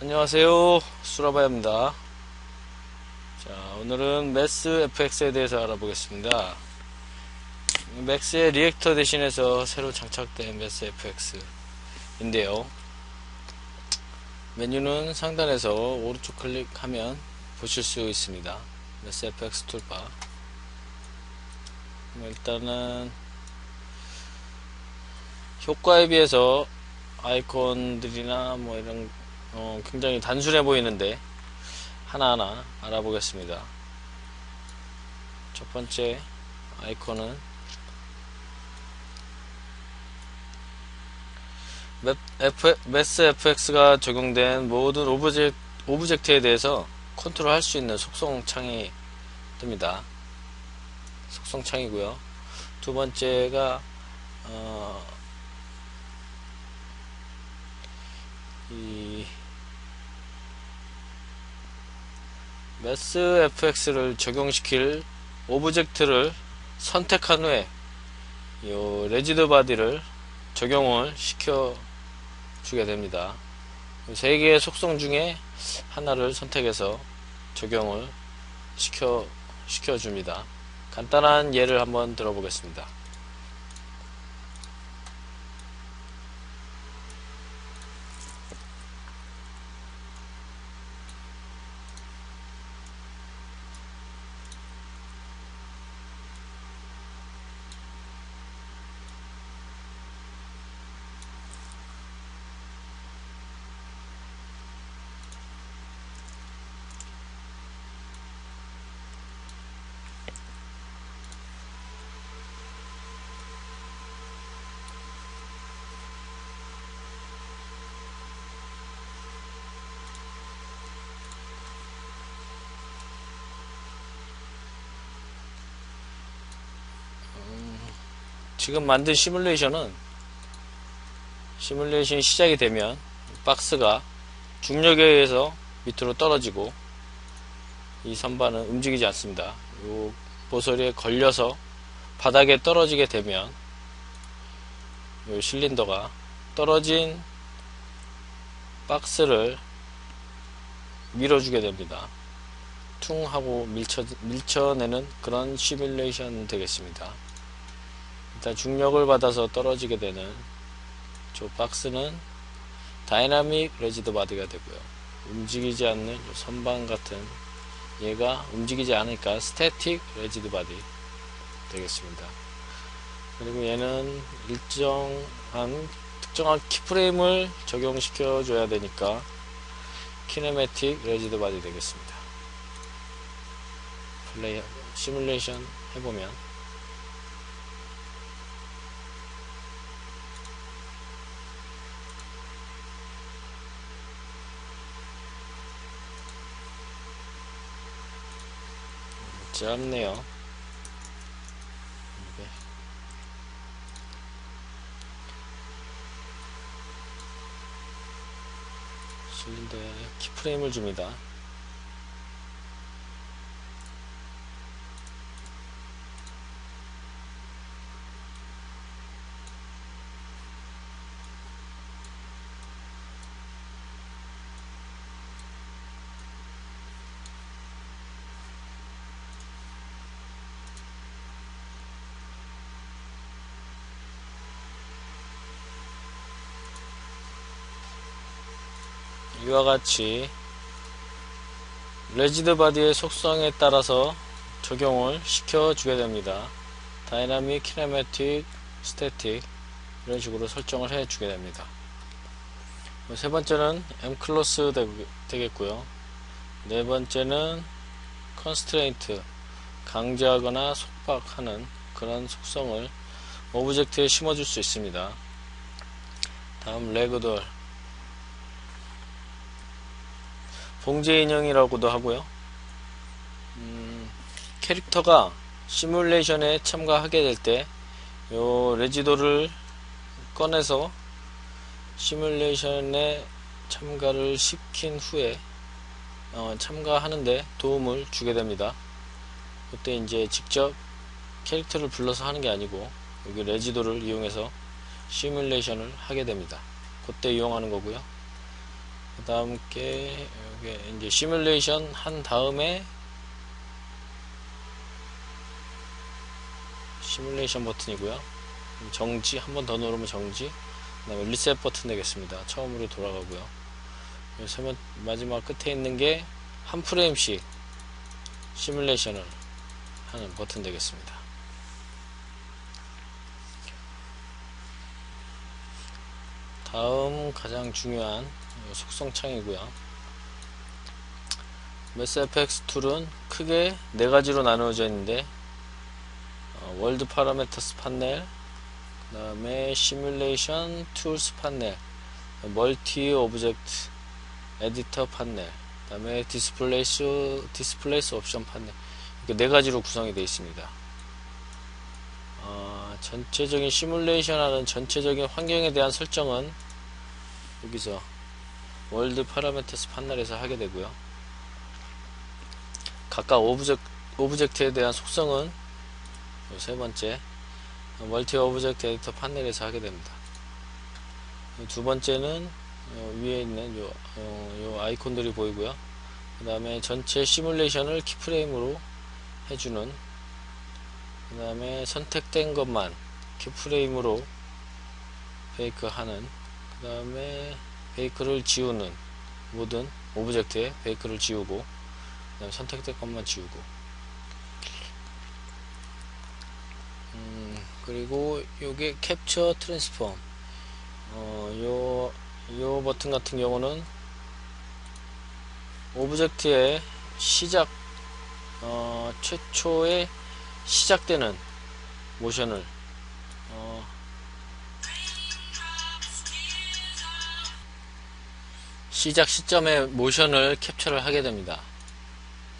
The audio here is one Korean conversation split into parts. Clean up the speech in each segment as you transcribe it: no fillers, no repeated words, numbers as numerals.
안녕하세요. 수라바야입니다. 자, 오늘은 매스 FX에 대해서 알아보겠습니다. 맥스의 리액터 대신해서 새로 장착된 매스 FX인데요. 메뉴는 상단에서 오른쪽 클릭하면 보실 수 있습니다. 매스 FX 툴바. 일단은 효과에 비해서 아이콘들이나 뭐 이런 굉장히 단순해 보이는데 하나하나 알아보겠습니다. 첫 번째 아이콘은 매스 FX가 적용된 모든 오브젝트에 대해서 컨트롤 할 수 있는 속성 창이 뜹니다. 속성 창이고요. 두 번째가 이 매스 FX를 적용시킬 오브젝트를 선택한 후에 이 레지드 바디를 적용을 시켜 주게 됩니다. 세 개의 속성 중에 하나를 선택해서 적용을 시켜 줍니다. 간단한 예를 한번 들어보겠습니다. 지금 만든 시뮬레이션이 시작이 되면 박스가 중력에 의해서 밑으로 떨어지고 이 선반은 움직이지 않습니다. 이 모서리에 걸려서 바닥에 떨어지게 되면 이 실린더가 떨어진 박스를 밀어주게 됩니다. 퉁 하고 밀쳐내는 그런 시뮬레이션 되겠습니다. 일단 중력을 받아서 떨어지게 되는 저 박스는 다이나믹 레지드 바디가 되고요. 움직이지 않는 선반 같은 얘가 움직이지 않으니까 스태틱 레지드 바디 되겠습니다. 그리고 얘는 특정한 키프레임을 적용시켜 줘야 되니까 키네매틱 레지드 바디 되겠습니다. 시뮬레이션 해보면 짧네요. 실린더에 키프레임을 줍니다. 이와 같이 레지드 바디의 속성에 따라서 적용을 시켜주게 됩니다. 다이나믹, 키네매틱, 스태틱 이런 식으로 설정을 해주게 됩니다. 세 번째는 엠클로스 되겠고요. 네 번째는 컨스트레인트, 강제하거나 속박하는 그런 속성을 오브젝트에 심어줄 수 있습니다. 다음 레그돌, 봉제 인형이라고도 하고요. 캐릭터가 시뮬레이션에 참가하게 될 때 요 레지도를 꺼내서 시뮬레이션에 참가를 시킨 후에 참가하는데 도움을 주게 됩니다. 그때 이제 직접 캐릭터를 불러서 하는 게 아니고 여기 레지도를 이용해서 시뮬레이션을 하게 됩니다. 그때 이용하는 거고요. 그 다음 게 여기 이제 시뮬레이션 한 다음에 시뮬레이션 버튼이고요. 정지 한 번 더 누르면 정지. 그 다음에 리셋 버튼 되겠습니다. 처음으로 돌아가고요. 마지막 끝에 있는 게 한 프레임씩 시뮬레이션을 하는 버튼 되겠습니다. 다음 가장 중요한 속성 창이고요. 매스FX 툴은 크게 네 가지로 나누어져 있는데 월드 파라메터스 판넬, 그 다음에 시뮬레이션 툴스 판넬, 멀티 오브젝트 에디터 판넬, 그 다음에 디스플레이스 옵션 판넬, 이렇게 네 가지로 구성이 되어 있습니다. 전체적인 시뮬레이션 하는 전체적인 환경에 대한 설정은 여기서 월드 파라메터스 판넬에서 하게 되고요. 각각 오브젝트에 대한 속성은 세 번째 멀티 오브젝트 에디터 판넬에서 하게 됩니다. 두 번째는 위에 있는 요 아이콘들이 보이고요. 그 다음에 전체 시뮬레이션을 키프레임으로 해주는, 그 다음에 선택된 것만 키프레임으로 베이크하는, 그 다음에 베이크를 지우는, 모든 오브젝트에 베이크를 지우고, 그 다음에 선택된 것만 지우고, 그리고 요게 캡처 트랜스폼, 요 버튼 같은 경우는 오브젝트의 시작, 최초에 시작되는 모션을 시작 시점의 모션을 캡처를 하게 됩니다.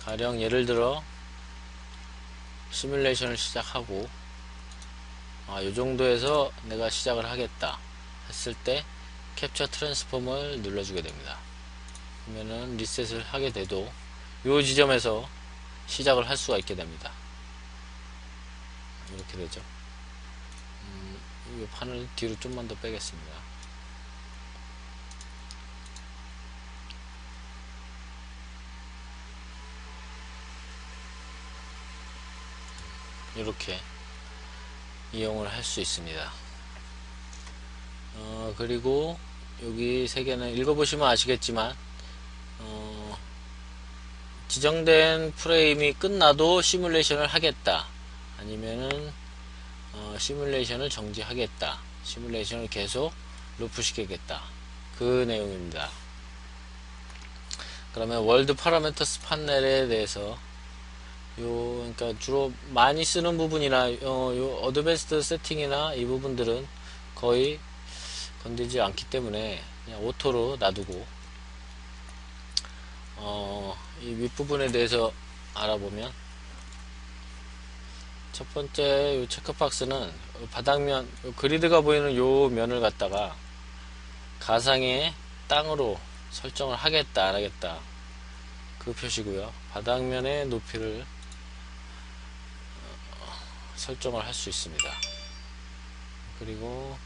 가령 예를 들어 시뮬레이션을 시작하고 요 정도에서 내가 시작을 하겠다 했을 때 캡처 트랜스폼을 눌러주게 됩니다. 그러면은 리셋을 하게 돼도 요 지점에서 시작을 할 수가 있게 됩니다. 이렇게 되죠. 이 판을 뒤로 좀만 더 빼겠습니다. 이렇게 이용을 할 수 있습니다. 그리고 여기 세 개는 읽어보시면 아시겠지만 지정된 프레임이 끝나도 시뮬레이션을 하겠다, 아니면은 시뮬레이션을 정지하겠다, 시뮬레이션을 계속 루프 시키겠다, 그 내용입니다. 그러면 월드 파라메터스 판넬에 대해서 그러니까 주로 많이 쓰는 부분이나 요 어드밴스드 세팅이나 이 부분들은 거의 건들지 않기 때문에 그냥 오토로 놔두고 이 윗부분에 대해서 알아보면, 첫 번째 요 체크박스는 바닥면 그리드가 보이는 요 면을 갖다가 가상의 땅으로 설정을 하겠다 안 하겠다 그 표시고요. 바닥면의 높이를 설정을 할 수 있습니다. 그리고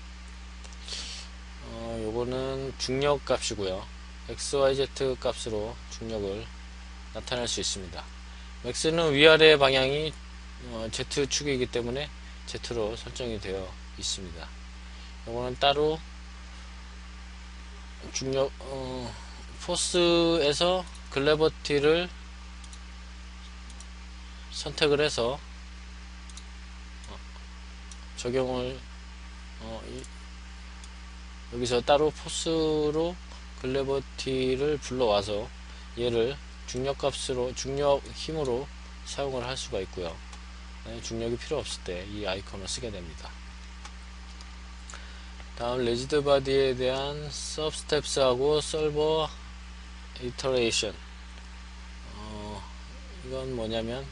요거는 중력 값이고요. XYZ 값으로 중력을 나타낼 수 있습니다. X는 위아래 방향이 Z축이기 때문에 Z로 설정이 되어 있습니다. 요거는 따로 중력 포스에서 글래버티를 선택을 해서 적용을 여기서 따로 포스로 글래버티를 불러와서 얘를 중력값으로 중력 힘으로 사용을 할 수가 있고요. 중력이 필요 없을 때 이 아이콘을 쓰게 됩니다. 다음 레지드 바디에 대한 서브스텝스하고 솔버 이터레이션, 이건 뭐냐면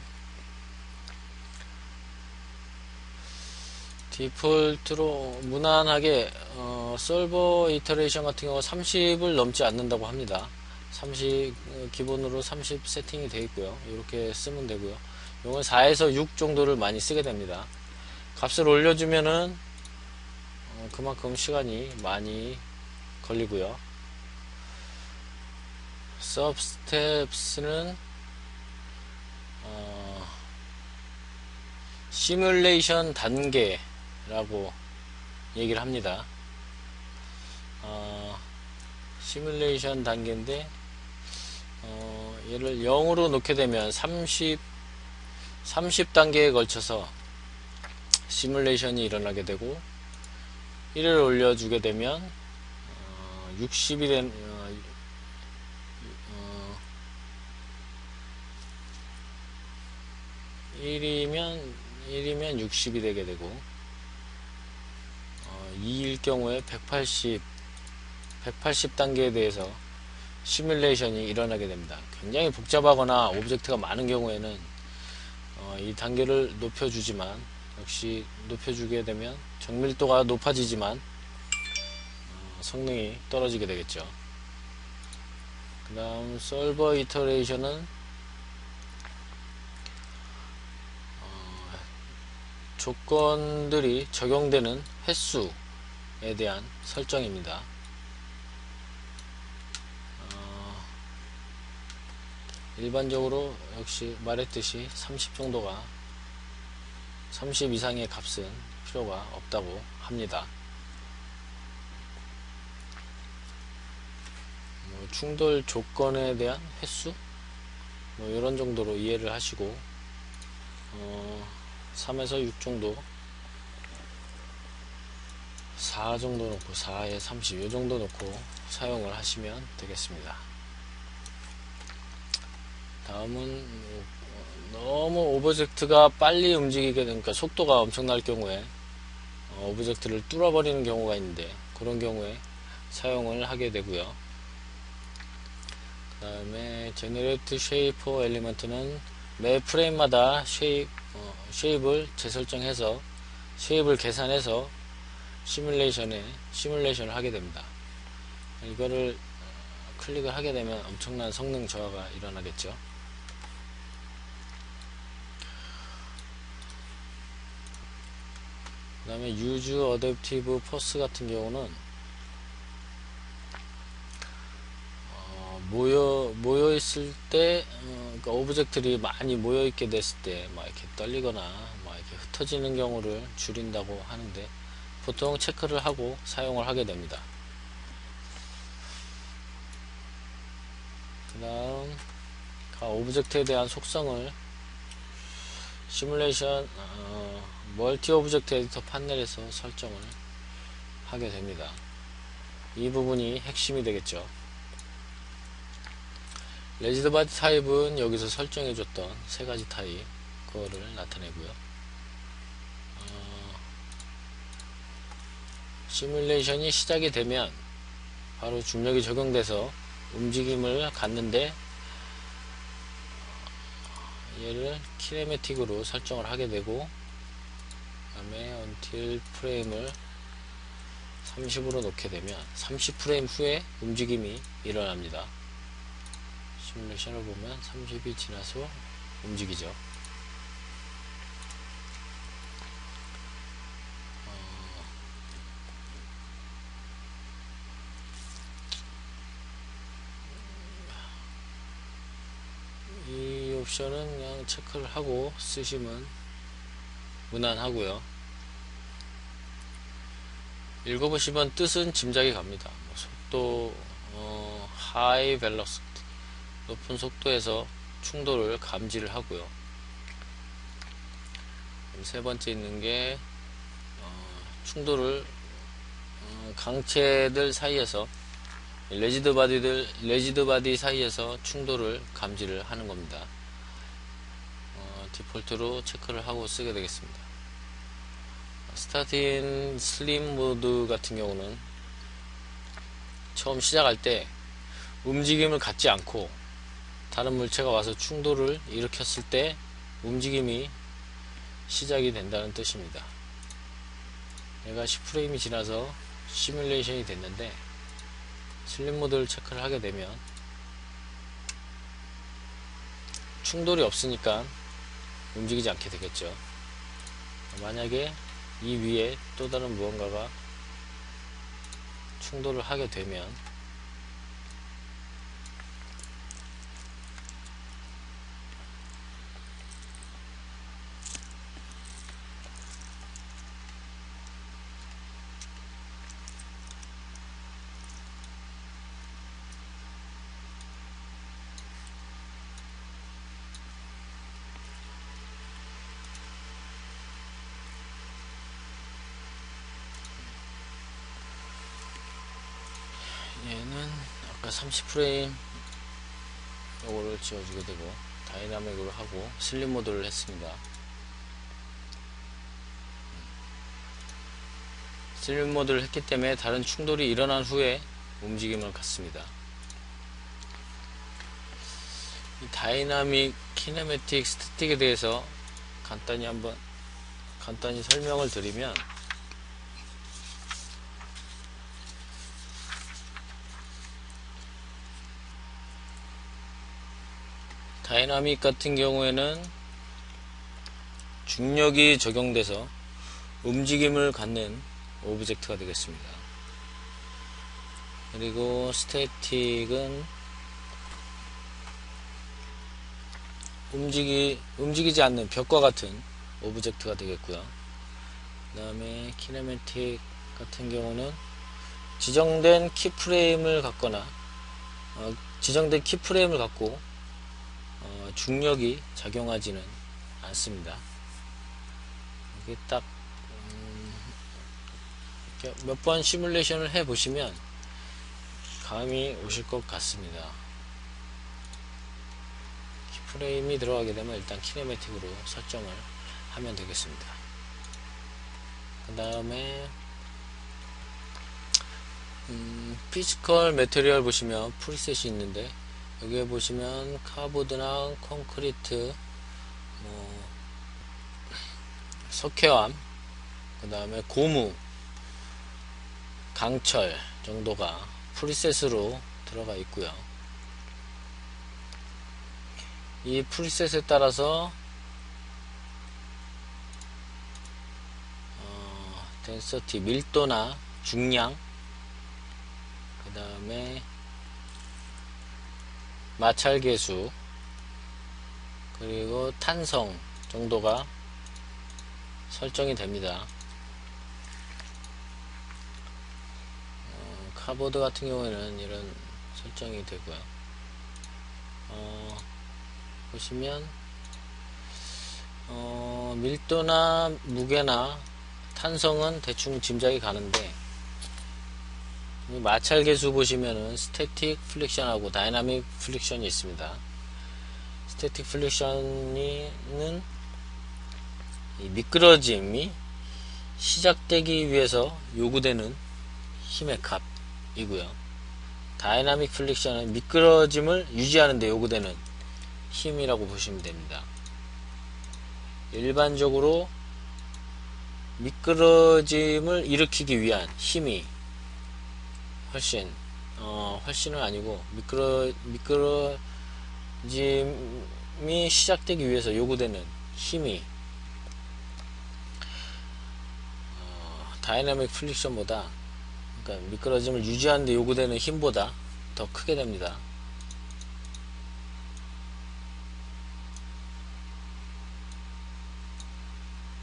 디폴트로 무난하게 솔버 이터레이션 같은 경우 30을 넘지 않는다고 합니다. 30 기본으로 30 세팅이 되어 있고요. 이렇게 쓰면 되고요. 이건 4에서 6 정도를 많이 쓰게 됩니다. 값을 올려주면은 그만큼 시간이 많이 걸리고요. substeps는 시뮬레이션 단계라고 얘기를 합니다. 시뮬레이션 단계인데 얘를 0으로 놓게 되면 30단계에 걸쳐서 시뮬레이션이 일어나게 되고 1을 올려주게 되면 60이 된 1이면 60이 되게 되고 2일 경우에 180단계에 대해서 시뮬레이션이 일어나게 됩니다. 굉장히 복잡하거나 오브젝트가 많은 경우에는 이 단계를 높여주지만, 역시 높여주게 되면 정밀도가 높아지지만 성능이 떨어지게 되겠죠. 그 다음 솔버 이터레이션은 조건들이 적용되는 횟수에 대한 설정입니다. 일반적으로 역시 말했듯이 30 정도가 30 이상의 값은 필요가 없다고 합니다. 충돌 조건에 대한 횟수 이런 정도로 이해를 하시고 3에서 6 정도, 4 정도 놓고 4에 30 이 정도 놓고 사용을 하시면 되겠습니다. 다음은 너무 오브젝트가 빨리 움직이게 되니까 속도가 엄청날 경우에 오브젝트를 뚫어버리는 경우가 있는데, 그런 경우에 사용을 하게 되고요. 그 다음에 Generate Shape Element는 매 프레임마다 쉐입을 재설정해서 쉐입을 계산해서 시뮬레이션을 하게 됩니다. 이거를 클릭을 하게 되면 엄청난 성능 저하가 일어나겠죠. 그 다음에 Use Adaptive Force 같은 경우는 모여 있을 때, 그러니까 오브젝트들이 많이 모여 있게 됐을 때 막 이렇게 떨리거나 막 이렇게 흩어지는 경우를 줄인다고 하는데, 보통 체크를 하고 사용을 하게 됩니다. 그 다음 오브젝트에 대한 속성을 시뮬레이션 멀티 오브젝트 에디터 판넬에서 설정을 하게 됩니다. 이 부분이 핵심이 되겠죠. 레지드 바디 타입은 여기서 설정해줬던 세 가지 타입, 그거를 나타내고요. 시뮬레이션이 시작이 되면 바로 중력이 적용돼서 움직임을 갖는데, 얘를 키네매틱으로 설정을 하게 되고, 그 다음에 until 프레임을 30으로 놓게 되면 30프레임 후에 움직임이 일어납니다. 시뮬레이션을 보면 30이 지나서 움직이죠. 이 옵션은 그냥 체크를 하고 쓰시면 무난하고요. 읽어보시면 뜻은 짐작이 갑니다. 속도, high velocity, 높은 속도에서 충돌을 감지를 하고요. 세 번째 있는 게 충돌을 강체들 사이에서, 레지드 바디 사이에서 충돌을 감지를 하는 겁니다. 디폴트로 체크를 하고 쓰게 되겠습니다. 스타트 슬림 모드 같은 경우는 처음 시작할 때 움직임을 갖지 않고 다른 물체가 와서 충돌을 일으켰을 때 움직임이 시작이 된다는 뜻입니다. 얘가 10프레임이 지나서 시뮬레이션이 됐는데, 슬림 모드를 체크를 하게 되면 충돌이 없으니까 움직이지 않게 되겠죠. 만약에 이 위에 또 다른 무언가가 충돌을 하게 되면 30프레임 요거를 지워주게 되고 다이나믹으로 하고 슬립 모드를 했습니다. 슬립 모드를 했기 때문에 다른 충돌이 일어난 후에 움직임을 갖습니다. 이 다이나믹, 키네매틱, 스태틱에 대해서 간단히 설명을 드리면, 다이나믹 같은 경우에는 중력이 적용돼서 움직임을 갖는 오브젝트가 되겠습니다. 그리고 스태틱은 움직이지 않는 벽과 같은 오브젝트가 되겠고요. 그 다음에 키네매틱 같은 경우는 지정된 키프레임을 갖고 중력이 작용하지는 않습니다. 이게 딱 몇 번 시뮬레이션을 해 보시면 감이 오실 것 같습니다. 키프레임이 들어가게 되면 일단 키네매틱으로 설정을 하면 되겠습니다. 그 다음에 피지컬 매테리얼 보시면 프리셋이 있는데, 여기에 보시면 카보드나 콘크리트, 석회암, 그 다음에 고무, 강철 정도가 프리셋으로 들어가 있고요. 이 프리셋에 따라서 덴서티, 밀도나 중량, 그 다음에 마찰계수, 그리고 탄성 정도가 설정이 됩니다. 카보드 같은 경우에는 이런 설정이 되고요. 보시면 밀도나 무게나 탄성은 대충 짐작이 가는데, 마찰계수 보시면은 스태틱 플릭션하고 다이나믹 플릭션이 있습니다. 스태틱 플릭션은 이 미끄러짐이 시작되기 위해서 요구되는 힘의 값이고요. 다이나믹 플릭션은 미끄러짐을 유지하는 데 요구되는 힘이라고 보시면 됩니다. 일반적으로 미끄러짐을 일으키기 위한 힘이 훨씬은 아니고, 미끄러짐이 시작되기 위해서 요구되는 힘이 다이나믹 플릭션보다, 그러니까 미끄러짐을 유지하는 데 요구되는 힘보다 더 크게 됩니다.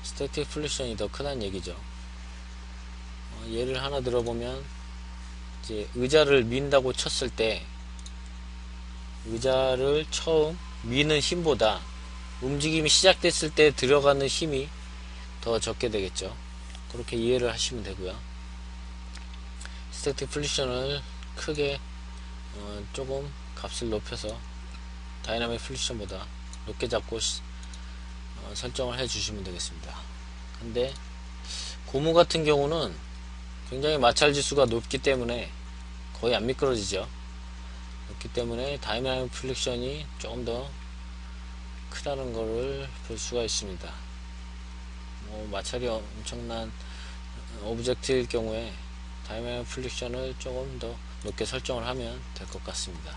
스태틱 플릭션이 더 크다는 얘기죠. 예를 하나 들어보면, 이제 의자를 민다고 쳤을 때 의자를 처음 미는 힘보다 움직임이 시작됐을 때 들어가는 힘이 더 적게 되겠죠. 그렇게 이해를 하시면 되고요. 스태틱 플릭션을 크게 조금 값을 높여서 다이나믹 플릭션보다 높게 잡고 설정을 해 주시면 되겠습니다. 근데 고무 같은 경우는 굉장히 마찰 지수가 높기 때문에 거의 안 미끄러지죠. 그렇기 때문에 다이나믹 플릭션이 조금 더 크다는 것을 볼 수가 있습니다. 마찰이 엄청난 오브젝트일 경우에 다이나믹 플릭션을 조금 더 높게 설정을 하면 될 것 같습니다.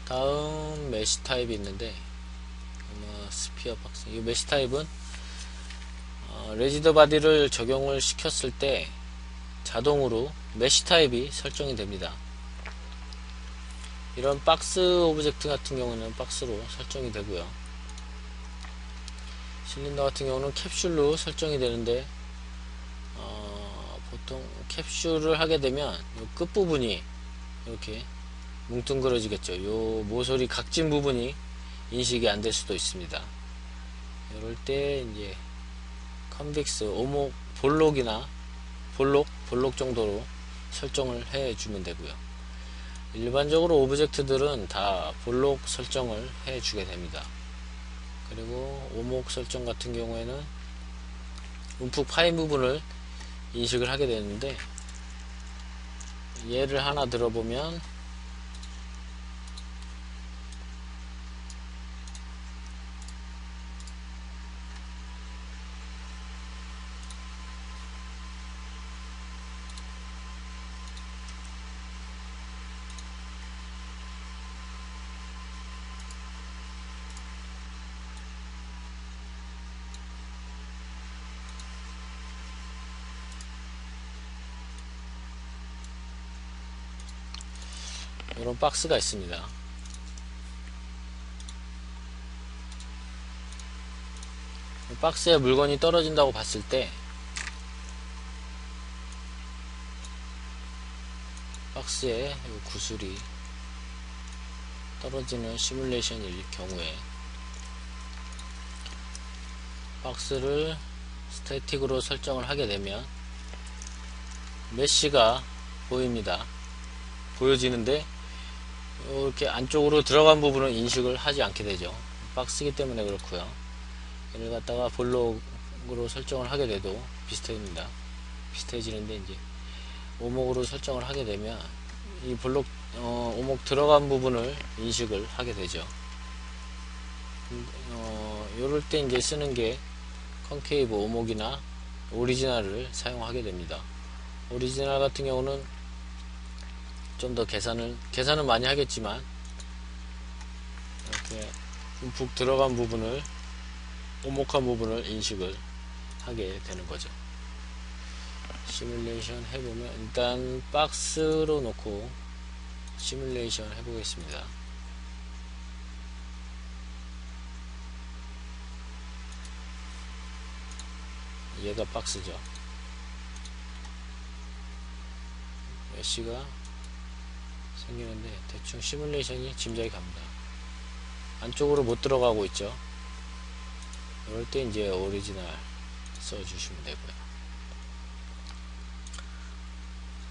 다음 메시 타입이 있는데, 스피어 박스. 이 메시 타입은 레지드 바디를 적용을 시켰을 때 자동으로 메시 타입이 설정이 됩니다. 이런 박스 오브젝트 같은 경우는 박스로 설정이 되고요. 실린더 같은 경우는 캡슐로 설정이 되는데, 보통 캡슐을 하게 되면 요 끝부분이 이렇게 뭉뚱그러지겠죠. 요 모서리 각진 부분이 인식이 안 될 수도 있습니다. 이럴 때 이제 컨빅스, 오목, 볼록 정도로 설정을 해주면 되고요. 일반적으로 오브젝트들은 다 볼록 설정을 해주게 됩니다. 그리고 오목 설정 같은 경우에는 움푹 파인 부분을 인식을 하게 되는데, 예를 하나 들어보면 이런 박스가 있습니다. 박스에 물건이 떨어진다고 봤을 때 박스에 구슬이 떨어지는 시뮬레이션일 경우에 박스를 스태틱으로 설정을 하게 되면 메쉬가 보입니다. 보여지는데 이렇게 안쪽으로 들어간 부분은 인식을 하지 않게 되죠. 박스이기 때문에 그렇고요. 얘를 갖다가 볼록으로 설정을 하게 돼도 비슷합니다. 비슷해지는데, 이제 오목으로 설정을 하게 되면 이 볼록 오목 들어간 부분을 인식을 하게 되죠. 요럴 때 이제 쓰는 게 컨케이브 오목이나 오리지널을 사용하게 됩니다. 오리지널 같은 경우는 좀 더 계산은 많이 하겠지만, 이렇게 움푹 들어간 부분을, 오목한 부분을 인식을 하게 되는 거죠. 시뮬레이션 해보면, 일단 박스로 놓고 시뮬레이션 해보겠습니다. 얘가 박스죠. 메쉬가 생기는데 대충 시뮬레이션이 짐작이 갑니다. 안쪽으로 못 들어가고 있죠. 이럴 때 이제 오리지널 써주시면 되고요.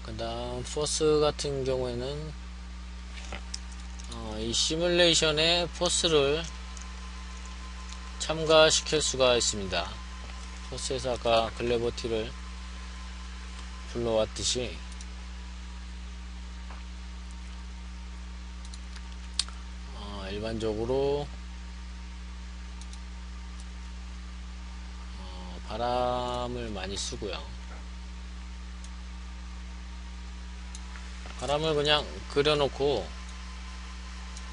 그 다음 포스 같은 경우에는 이 시뮬레이션에 포스를 참가시킬 수가 있습니다. 포스에서 아까 글래버티를 불러왔듯이 일반적으로 바람을 많이 쓰고요. 바람을 그냥 그려놓고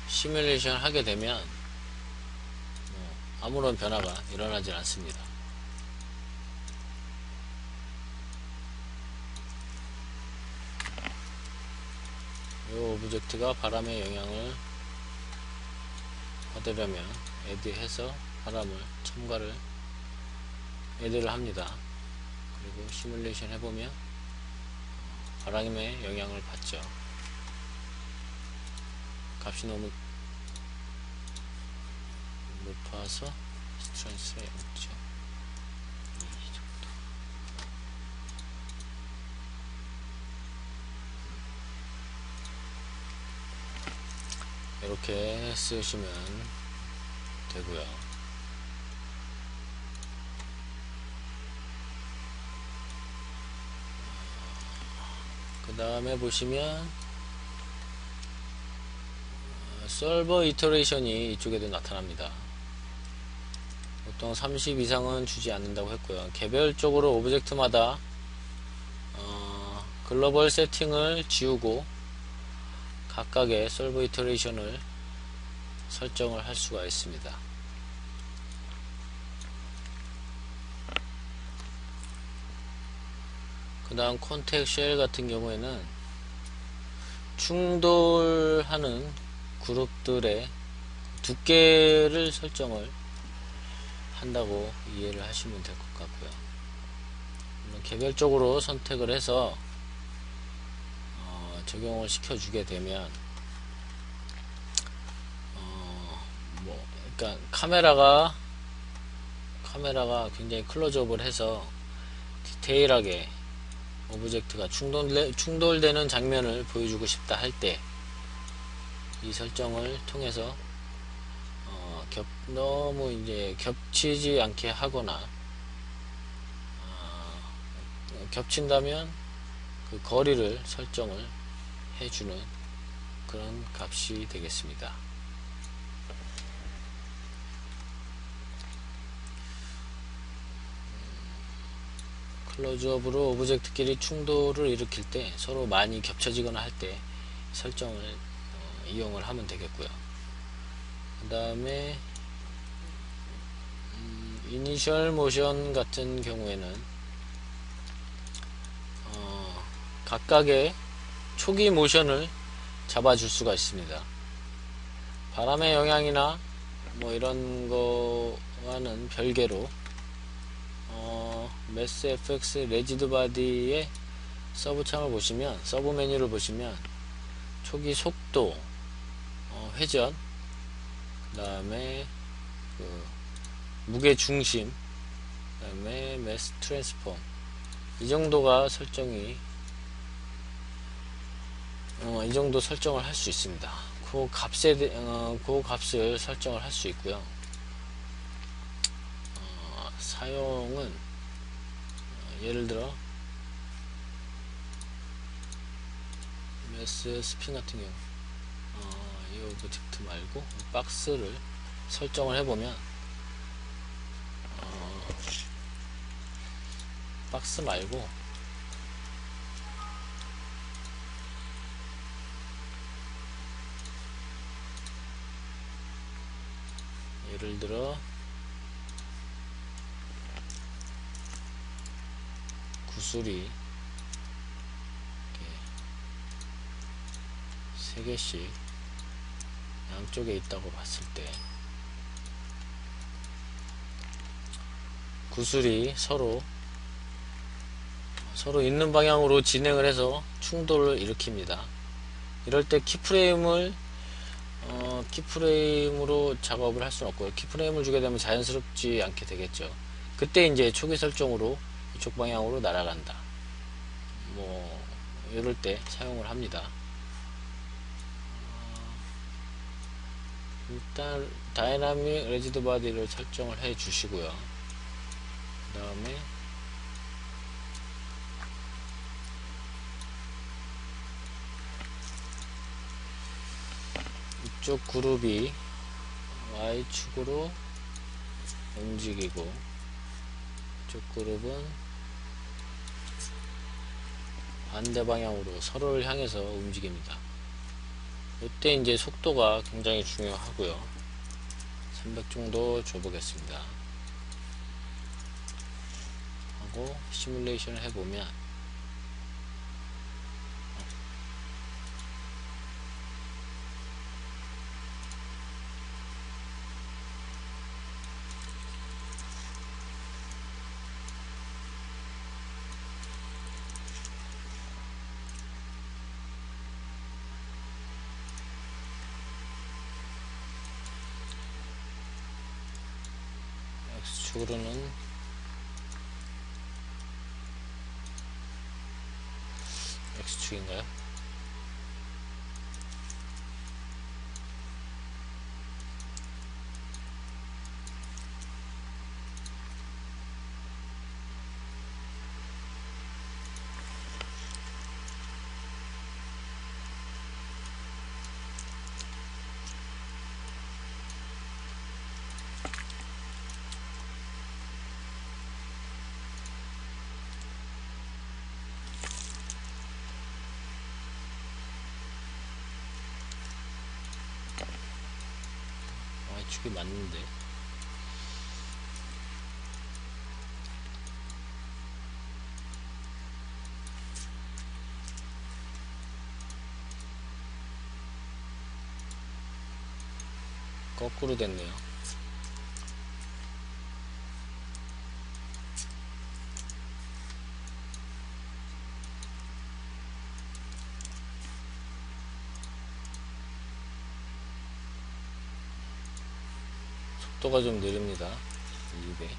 시뮬레이션 하게 되면 아무런 변화가 일어나지 않습니다. 이 오브젝트가 바람의 영향을 받으려면 애드해서 바람을 첨가를 애드를 합니다. 그리고 시뮬레이션 해보면 바람의 영향을 받죠. 값이 너무 높아서 스트레스에 없죠. 이 정도. 이렇게 쓰시면 되고요. 그 다음에 보시면 서버 이터레이션이 이쪽에도 나타납니다. 보통 30 이상은 주지 않는다고 했고요. 개별적으로 오브젝트마다 글로벌 세팅을 지우고 각각의 솔버 이터레이션을 설정을 할 수가 있습니다. 그 다음 컨택 쉘 같은 경우에는 충돌하는 그룹들의 두께를 설정을 한다고 이해를 하시면 될 것 같고요. 개별적으로 선택을 해서 적용을 시켜주게 되면 그러니까 카메라가 굉장히 클로즈업을 해서 디테일하게 오브젝트가 충돌되는 장면을 보여주고 싶다 할 때 이 설정을 통해서 너무 이제 겹치지 않게 하거나 겹친다면 그 거리를 설정을 해주는 그런 값이 되겠습니다. 클로즈업으로 오브젝트끼리 충돌을 일으킬 때 서로 많이 겹쳐지거나 할 때 설정을 이용을 하면 되겠고요. 그 다음에 이니셜 모션 같은 경우에는 각각의 초기 모션을 잡아줄 수가 있습니다. 바람의 영향이나 뭐 이런 거와는 별개로 매스 FX 레지드 바디의 서브 창을 보시면, 서브 메뉴를 보시면 초기 속도, 회전, 그 다음에 그 무게 중심, 그 다음에 매스 트랜스폼, 이 정도가 설정이 이 정도 설정을 할 수 있습니다. 그 값을 설정을 할 수 있고요. 사용은 예를 들어 매스 스핀 같은 경우 이 오브젝트 말고 박스를 설정을 해보면 박스 말고 예를 들어 구슬이 3개씩 양쪽에 있다고 봤을 때 구슬이 서로 있는 방향으로 진행을 해서 충돌을 일으킵니다. 이럴 때 키프레임으로 작업을 할 수는 없고요. 키프레임을 주게 되면 자연스럽지 않게 되겠죠. 그때 이제 초기 설정으로 이쪽 방향으로 날아간다, 뭐 이럴 때 사용을 합니다. 일단 다이나믹 레지드 바디를 설정을 해 주시고요. 그 다음에 이쪽 그룹이 Y축으로 움직이고 이쪽 그룹은 반대 방향으로 서로를 향해서 움직입니다. 이때 이제 속도가 굉장히 중요하고요. 300 정도 줘보겠습니다. 하고 시뮬레이션을 해보면 X축으로는 X축인가요? Y축이 맞는데 거꾸로 됐네요. 속도가 좀 느립니다. 200.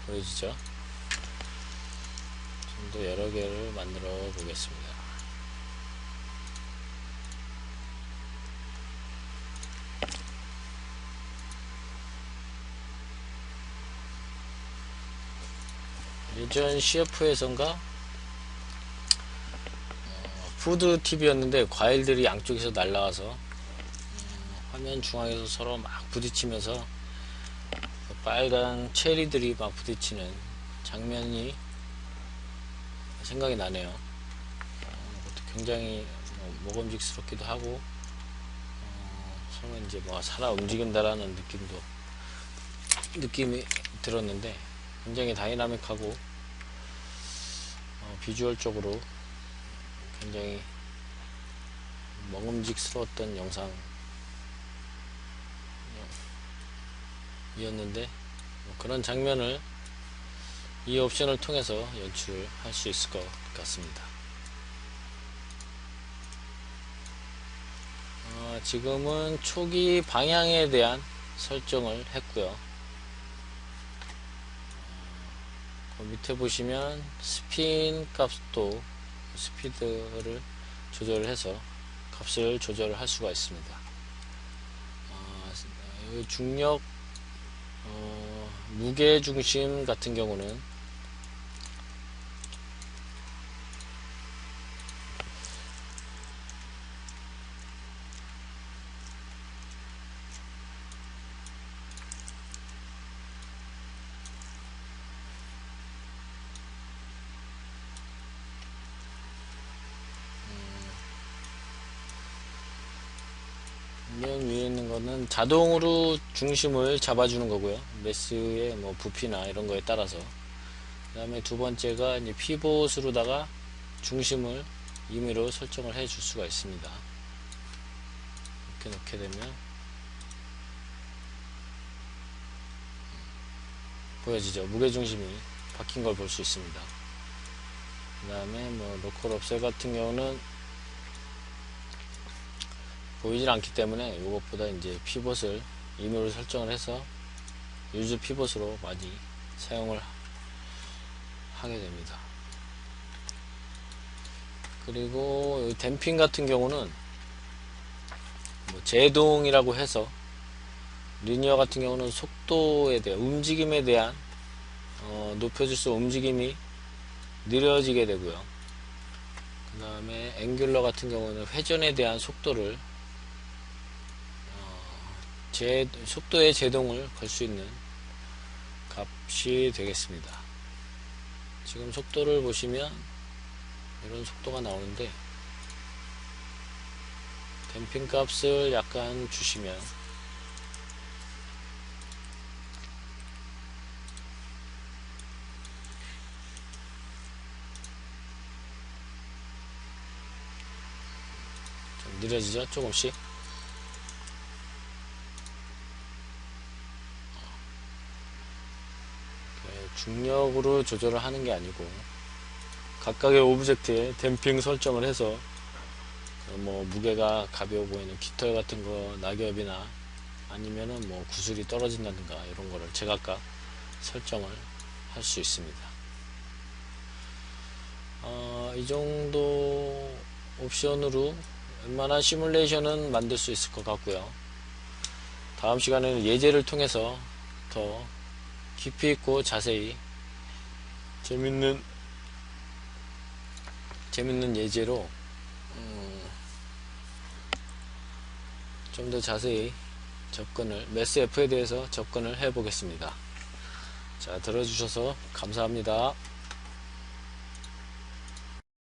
보여지죠? 좀 더 여러 개를 만들어 보겠습니다. 예전 CF에선가 푸드 TV였는데 과일들이 양쪽에서 날라와서 화면 중앙에서 서로 막 부딪히면서 빨간 체리들이 막 부딪히는 장면이 생각이 나네요. 굉장히 먹음직스럽기도 하고 서로 이제 뭐 살아 움직인다라는 느낌이 들었는데 굉장히 다이나믹하고 비주얼적으로 굉장히 먹음직스러웠던 영상이었는데 그런 장면을 이 옵션을 통해서 연출할 수 있을 것 같습니다. 지금은 초기 방향에 대한 설정을 했고요. 그 밑에 보시면 스핀 값도 스피드를 조절해서 값을 조절을 할 수가 있습니다. 중력 무게 중심 같은 경우는 맨 위에 있는 거는 자동으로 중심을 잡아주는 거고요. 메스의 뭐 부피나 이런 거에 따라서. 그 다음에 두 번째가 이제 피봇으로다가 중심을 임의로 설정을 해 줄 수가 있습니다. 이렇게 놓게 되면 보여지죠. 무게중심이 바뀐 걸 볼 수 있습니다. 그 다음에 뭐 로컬 옵셀 같은 경우는 보이질 않기 때문에 이것보다 이제 피봇을 임의로 설정을 해서 유즈 피봇으로 많이 사용을 하게 됩니다. 그리고 여기 댐핑 같은 경우는 뭐 제동이라고 해서 리니어 같은 경우는 속도에 대한 움직임에 대한 높여질수록 움직임이 느려지게 되고요. 그 다음에 앵귤러 같은 경우는 회전에 대한 속도를 속도의 제동을 걸 수 있는 값이 되겠습니다. 지금 속도를 보시면 이런 속도가 나오는데 댐핑 값을 약간 주시면 좀 느려지죠? 조금씩. 중력으로 조절을 하는 게 아니고 각각의 오브젝트에 댐핑 설정을 해서 뭐 무게가 가벼워 보이는 깃털 같은 거, 낙엽이나 아니면은 뭐 구슬이 떨어진다든가 이런 거를 제각각 설정을 할 수 있습니다. 이 정도 옵션으로 웬만한 시뮬레이션은 만들 수 있을 것 같고요. 다음 시간에는 예제를 통해서 더 깊이 있고 자세히 재밌는 예제로 좀 더 자세히 매스 F에 대해서 접근을 해 보겠습니다. 자, 들어주셔서 감사합니다.